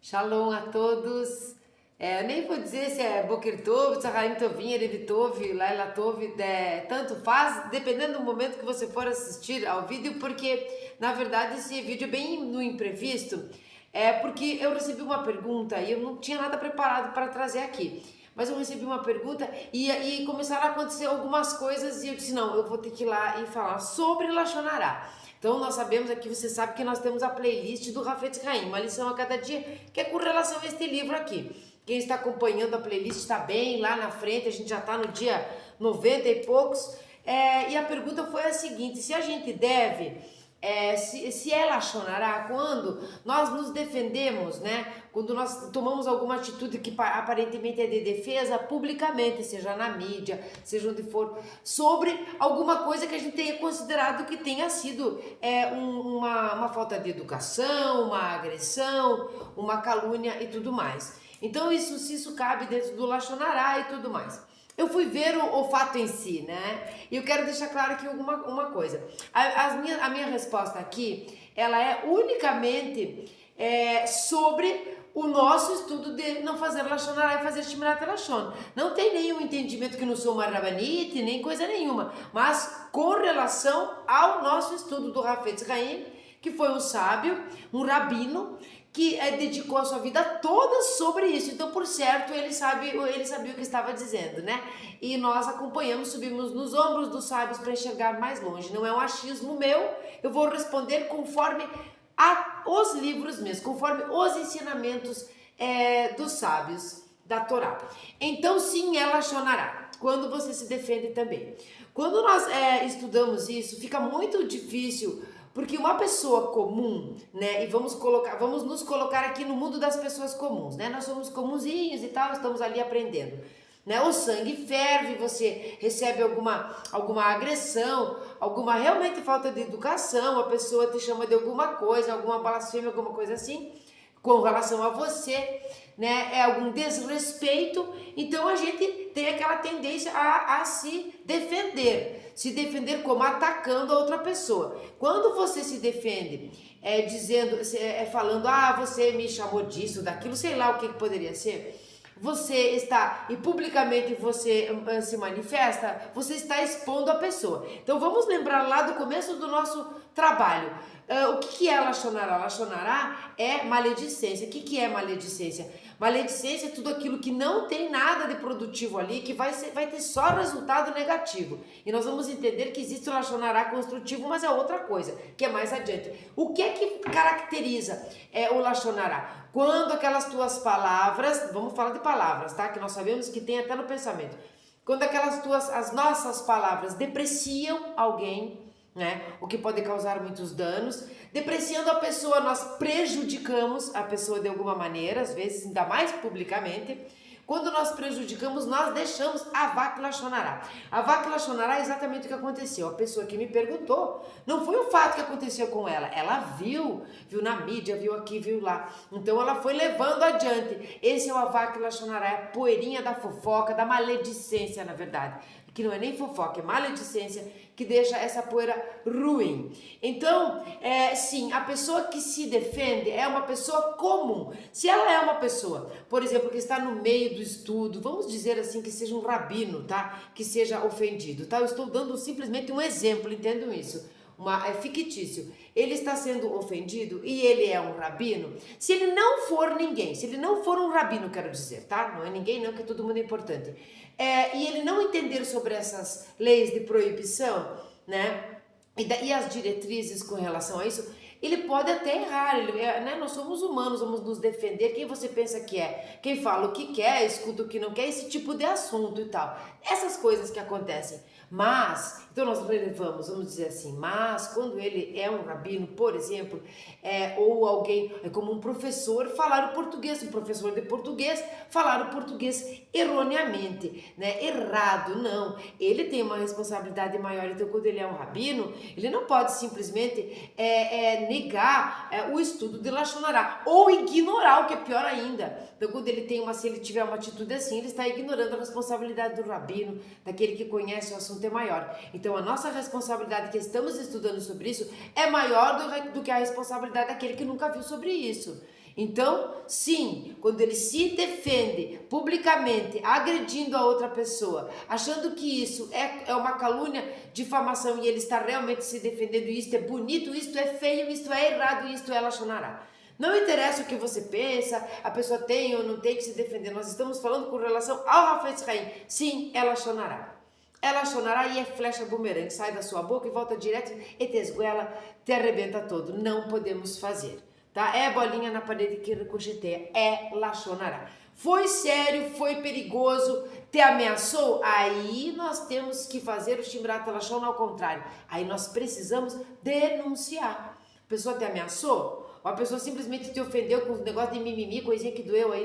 Shalom a todos. Eu nem vou dizer se é Boker Tov, Tzaharim Tovim, Erev Tov, Laila Tov, tanto faz, dependendo do momento que você for assistir ao vídeo, porque na verdade esse vídeo é bem no imprevisto, porque eu recebi uma pergunta e eu não tinha nada preparado para trazer aqui. Mas eu recebi uma pergunta e começaram a acontecer algumas coisas e eu disse, não, eu vou ter que ir lá e falar sobre Lashon Hara. Então nós sabemos aqui, você sabe que nós temos a playlist do Hafetz Haim, uma lição a cada dia, que é com relação a este livro aqui. Quem está acompanhando a playlist está bem lá na frente, a gente já está no dia 90 e poucos. E a pergunta foi a seguinte, se a gente deve... se é Lashon Hara, quando nós nos defendemos, né? Quando nós tomamos alguma atitude que aparentemente é de defesa publicamente, seja na mídia, seja onde for, sobre alguma coisa que a gente tenha considerado que tenha sido uma falta de educação, uma agressão, uma calúnia e tudo mais. Então se isso cabe dentro do Lashon Hara e tudo mais. Eu fui ver o fato em si, né? E eu quero deixar claro aqui uma coisa. A minha resposta aqui, ela é unicamente sobre o nosso estudo de não fazer Lashon Hara e fazer Shmirat Lashon. Não tem nenhum entendimento que não sou uma rabanite, nem coisa nenhuma. Mas com relação ao nosso estudo do Hafetz Haim, que foi um sábio, um rabino, que dedicou a sua vida toda sobre isso. Então, por certo, ele sabia o que estava dizendo, né? E nós acompanhamos, subimos nos ombros dos sábios para enxergar mais longe. Não é um achismo meu, eu vou responder conforme os livros mesmo, conforme os ensinamentos dos sábios da Torá. Então, sim, é Lashon Hara, quando você se defende também. Quando nós estudamos isso, fica muito difícil. Porque uma pessoa comum, né, e vamos nos colocar aqui no mundo das pessoas comuns, né? Nós somos comunzinhos e tal, estamos ali aprendendo, né? O sangue ferve, você recebe alguma agressão, alguma realmente falta de educação, a pessoa te chama de alguma coisa, alguma blasfêmia, alguma coisa assim, com relação a você, né? É algum desrespeito, então a gente tem aquela tendência a se defender. Se defender como atacando a outra pessoa. Quando você se defende falando, você me chamou disso, daquilo, sei lá o que poderia ser, você está, e publicamente você se manifesta, você está expondo a pessoa. Então vamos lembrar lá do começo do nosso trabalho. O que é Lashon Hara? Lashon Hara é maledicência. O que é maledicência? Maledicência é tudo aquilo que não tem nada de produtivo ali, que vai ter só resultado negativo. E nós vamos entender que existe o Lashon Hara construtivo, mas é outra coisa, que é mais adiante. O que é que caracteriza o Lashon Hara? Quando aquelas tuas palavras, vamos falar de palavras, tá? Que nós sabemos que tem até no pensamento. Quando as nossas palavras depreciam alguém, né? O que pode causar muitos danos. Depreciando a pessoa, nós prejudicamos a pessoa de alguma maneira, às vezes ainda mais publicamente. Quando nós prejudicamos, nós deixamos Avak Lashon Hara. Avak Lashon Hara é exatamente o que aconteceu. A pessoa que me perguntou, não foi o fato que aconteceu com ela. Ela viu na mídia, viu aqui, viu lá. Então ela foi levando adiante. Esse é o Avak Lashon Hara, é a poeirinha da fofoca, da maledicência, na verdade. Que não é nem fofoca, é maledicência, que deixa essa poeira ruim. Então, sim, a pessoa que se defende é uma pessoa comum. Se ela é uma pessoa, por exemplo, que está no meio do estudo, vamos dizer assim, que seja um rabino, tá? Que seja ofendido, tá? Eu estou dando simplesmente um exemplo, entendam isso? É fictício. Ele está sendo ofendido e ele é um rabino. Se ele não for ninguém, se ele não for um rabino, quero dizer, tá? Não é ninguém não, que todo mundo é importante. E ele não entender sobre essas leis de proibição, né? E as diretrizes com relação a isso, ele pode até errar, né? Nós somos humanos, vamos nos defender. Quem você pensa que é? Quem fala o que quer, escuta o que não quer, esse tipo de assunto e tal. Essas coisas que acontecem. Mas, então nós relevamos, vamos dizer assim, mas quando ele é um rabino, por exemplo, ou alguém, como um professor, falar o português, um professor de português, falar o português erroneamente, né? Errado, não. Ele tem uma responsabilidade maior, então quando ele é um rabino, ele não pode simplesmente negar o estudo de Lashon Hara, ou ignorar, o que é pior ainda. Então quando se ele tiver uma atitude assim, ele está ignorando a responsabilidade do rabino, daquele que conhece o assunto é maior. Então a nossa responsabilidade que estamos estudando sobre isso é maior do que a responsabilidade daquele que nunca viu sobre isso. Então, sim, quando ele se defende publicamente, agredindo a outra pessoa, achando que isso é uma calúnia, difamação, e ele está realmente se defendendo, isto é bonito, isto é feio, isto é errado, isto é lachonará. Não interessa o que você pensa, a pessoa tem ou não tem que se defender, nós estamos falando com relação ao Hafetz Haim. Sim, ela chonará. Ela chonará e é flecha bumerangue, sai da sua boca e volta direto e te esguela, te arrebenta todo. Não podemos fazer, tá? É bolinha na parede que ricocheteia, é lachonará. Foi sério, foi perigoso, te ameaçou? Aí nós temos que fazer o Shimrat Lashon ao contrário. Aí nós precisamos denunciar. A pessoa te ameaçou? Ou a pessoa simplesmente te ofendeu com um negócio de mimimi, coisinha que doeu aí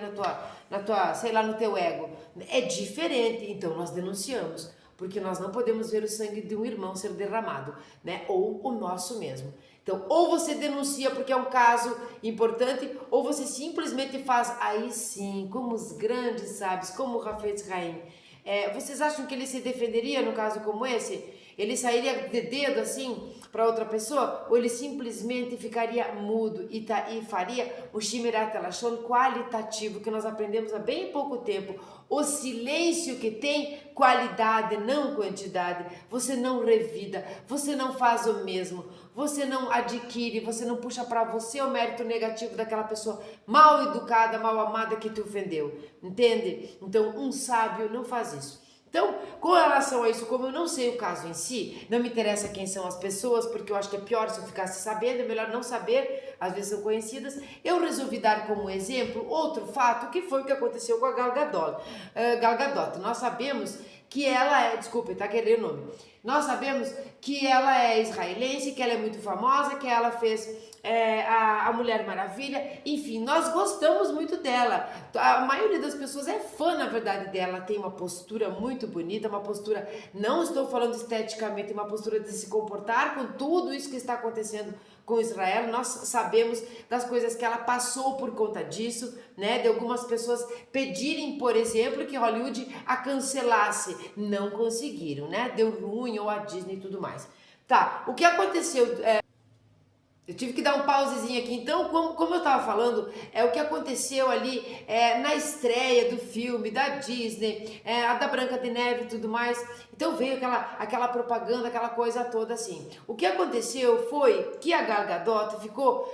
na tua, sei lá, no teu ego. É diferente, então nós denunciamos, porque nós não podemos ver o sangue de um irmão ser derramado, né? Ou o nosso mesmo. Então, ou você denuncia porque é um caso importante, ou você simplesmente faz, aí sim, como os grandes sábios, como o Hafetz Haim. Vocês acham que ele se defenderia no caso como esse? Ele sairia de dedo assim para outra pessoa? Ou ele simplesmente ficaria mudo e faria o Shimirat Lashon qualitativo que nós aprendemos há bem pouco tempo? O silêncio que tem qualidade, não quantidade. Você não revida, você não faz o mesmo, você não adquire, você não puxa para você o mérito negativo daquela pessoa mal educada, mal amada que te ofendeu. Entende? Então, um sábio não faz isso. Então, com relação a isso, como eu não sei o caso em si, não me interessa quem são as pessoas, porque eu acho que é pior se eu ficasse sabendo, é melhor não saber, às vezes são conhecidas. Eu resolvi dar como exemplo outro fato, que foi o que aconteceu com a Gal Gadot. Nós sabemos que ela é, desculpe, tá querendo o nome. Nós sabemos que ela é israelense, que ela é muito famosa, que ela fez a Mulher Maravilha, enfim, nós gostamos muito dela. A maioria das pessoas é fã, na verdade, dela. Ela tem uma postura muito bonita, uma postura, não estou falando esteticamente, uma postura de se comportar com tudo isso que está acontecendo com Israel. Nós sabemos das coisas que ela passou por conta disso, né? De algumas pessoas pedirem, por exemplo, que Hollywood a cancelasse. Não conseguiram, né? Deu ruim, ou a Disney e tudo mais. Tá, o que aconteceu... Eu tive que dar um pausezinho aqui. Então, como eu estava falando, o que aconteceu ali na estreia do filme, da Disney, a da Branca de Neve e tudo mais. Então veio aquela propaganda, aquela coisa toda assim. O que aconteceu foi que a Gal Gadot ficou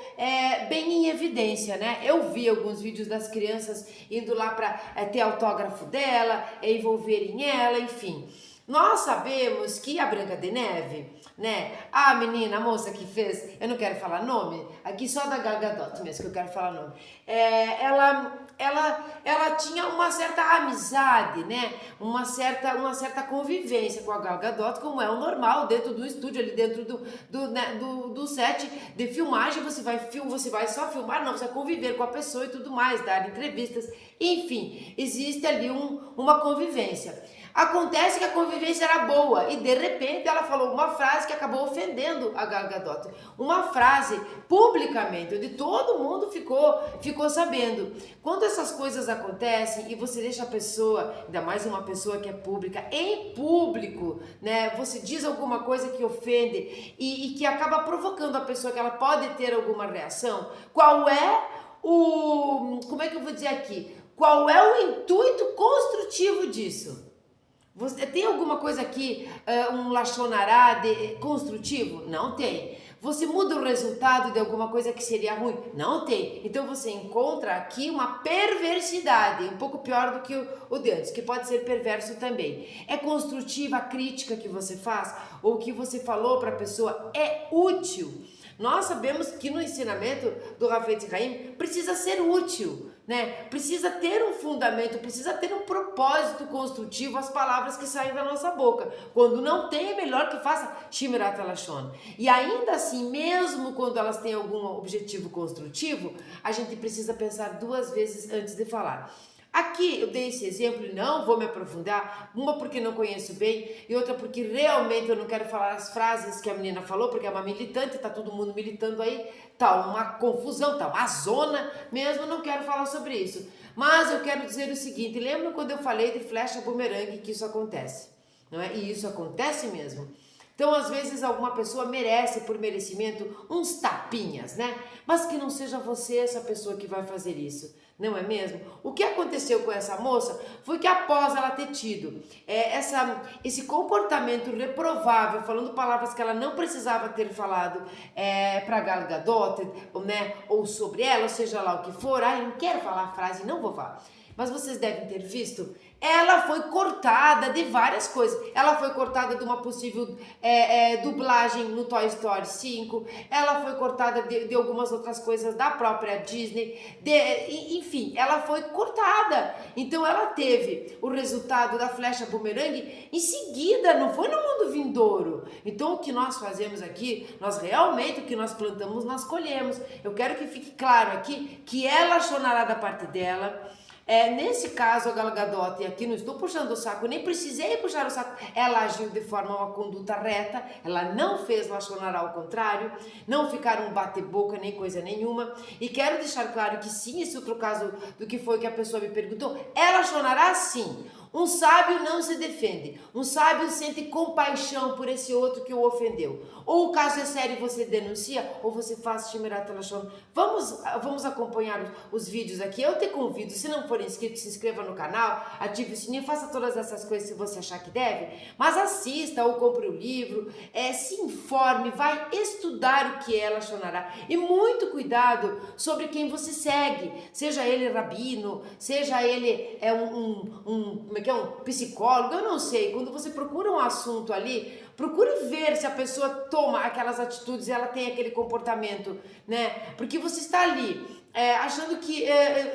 bem em evidência, né? Eu vi alguns vídeos das crianças indo lá para ter autógrafo dela, envolverem ela, enfim. Nós sabemos que a Branca de Neve, né? A menina, a moça que fez, eu não quero falar nome, aqui só da Gal Gadot mesmo que eu quero falar nome. Ela tinha uma certa amizade, né? Uma certa convivência com a Gal Gadot, como é o normal dentro do estúdio, ali dentro do set de filmagem. Você vai só filmar, não, você vai conviver com a pessoa e tudo mais, dar entrevistas, enfim, existe ali uma convivência. Acontece que a convivência era boa e de repente ela falou uma frase que acabou ofendendo a Gal Gadot. Uma frase publicamente, onde todo mundo ficou sabendo. Quando essas coisas acontecem e você deixa a pessoa, ainda mais uma pessoa que é pública, em público, né? Você diz alguma coisa que ofende e que acaba provocando a pessoa que ela pode ter alguma reação. Como é que eu vou dizer aqui? Qual é o intuito construtivo disso? Você tem alguma coisa aqui, um lachonará construtivo? Não tem. Você muda o resultado de alguma coisa que seria ruim? Não tem. Então você encontra aqui uma perversidade, um pouco pior do que o de antes, que pode ser perverso também. É construtiva a crítica que você faz? Ou o que você falou para a pessoa é útil? Nós sabemos que no ensinamento do Hafetz Haim precisa ser útil, né? Precisa ter um fundamento, precisa ter um propósito construtivo as palavras que saem da nossa boca. Quando não tem, é melhor que faça Shimirat Lashon. E ainda assim, mesmo quando elas têm algum objetivo construtivo, a gente precisa pensar duas vezes antes de falar. Aqui eu dei esse exemplo e não vou me aprofundar, uma porque não conheço bem e outra porque realmente eu não quero falar as frases que a menina falou, porque é uma militante, tá todo mundo militando aí, tá uma confusão, tá uma zona mesmo, não quero falar sobre isso. Mas eu quero dizer o seguinte, lembra quando eu falei de flecha bumerangue que isso acontece, não é? E isso acontece mesmo. Então, às vezes, alguma pessoa merece, por merecimento, uns tapinhas, né? Mas que não seja você essa pessoa que vai fazer isso. Não é mesmo? O que aconteceu com essa moça foi que após ela ter tido esse comportamento reprovável, falando palavras que ela não precisava ter falado para Gal Gadot, né, ou sobre ela, ou seja lá o que for, eu não quero falar a frase, não vou falar. Mas vocês devem ter visto, ela foi cortada de várias coisas. Ela foi cortada de uma possível dublagem no Toy Story 5. Ela foi cortada de algumas outras coisas da própria Disney. Enfim, ela foi cortada. Então ela teve o resultado da flecha bumerangue em seguida, não foi no mundo vindouro. Então o que nós fazemos aqui, nós realmente, o que nós plantamos, nós colhemos. Eu quero que fique claro aqui que ela chorará da parte dela. Nesse caso, a Gal Gadot, e aqui não estou puxando o saco, nem precisei puxar o saco, ela agiu de forma, uma conduta reta, ela não fez Lachonará ao contrário, não ficaram um bate-boca nem coisa nenhuma, e quero deixar claro que sim, esse outro caso do que foi que a pessoa me perguntou, ela chorará sim. Um sábio não se defende, um sábio sente compaixão por esse outro que o ofendeu. Ou o caso é sério e você denuncia, ou você faz Shemirat Lashon. Vamos acompanhar os vídeos aqui. Eu te convido, se não for inscrito, se inscreva no canal, ative o sininho, faça todas essas coisas se você achar que deve. Mas assista ou compre o livro, se informe, vai estudar o que é Lashonará. E muito cuidado sobre quem você segue, seja ele rabino, seja ele um psicólogo, eu não sei. Quando você procura um assunto ali, procure ver se a pessoa toma aquelas atitudes e ela tem aquele comportamento, né? Porque você está ali achando que,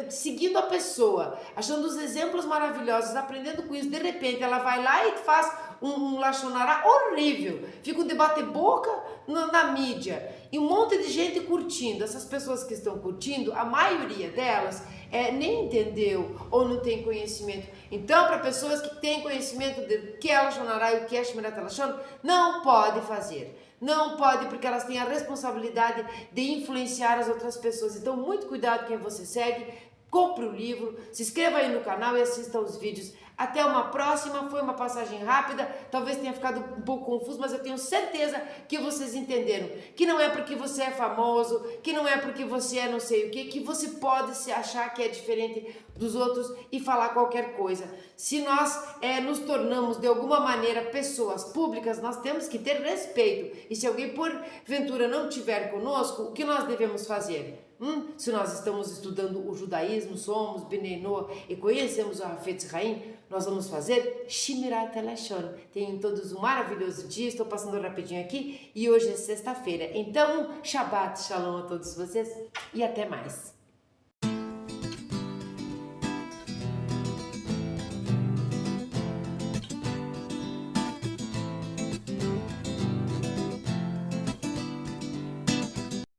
seguindo a pessoa, achando os exemplos maravilhosos, aprendendo com isso, de repente ela vai lá e faz um Lachonará horrível, fica um debate-boca na mídia e um monte de gente curtindo. Essas pessoas que estão curtindo, a maioria delas nem entendeu ou não tem conhecimento. Então, para pessoas que têm conhecimento do que é Lachonará e o que é Shemirat Lashon, não pode fazer. Não pode, porque elas têm a responsabilidade de influenciar as outras pessoas. Então, muito cuidado quem você segue, compre o livro, se inscreva aí no canal e assista aos vídeos. Até uma próxima, foi uma passagem rápida, talvez tenha ficado um pouco confuso, mas eu tenho certeza que vocês entenderam. Que não é porque você é famoso, que não é porque você é não sei o que você pode se achar que é diferente dos outros e falar qualquer coisa. Se nós nos tornamos de alguma maneira pessoas públicas, nós temos que ter respeito. E se alguém porventura não estiver conosco, o que nós devemos fazer? Se nós estamos estudando o judaísmo, somos Bnei Noach e conhecemos o Hafetz Haim, nós vamos fazer Shemirat Lashon. Tenham todos um maravilhoso dia, estou passando rapidinho aqui e hoje é sexta-feira. Então, Shabbat Shalom a todos vocês e até mais.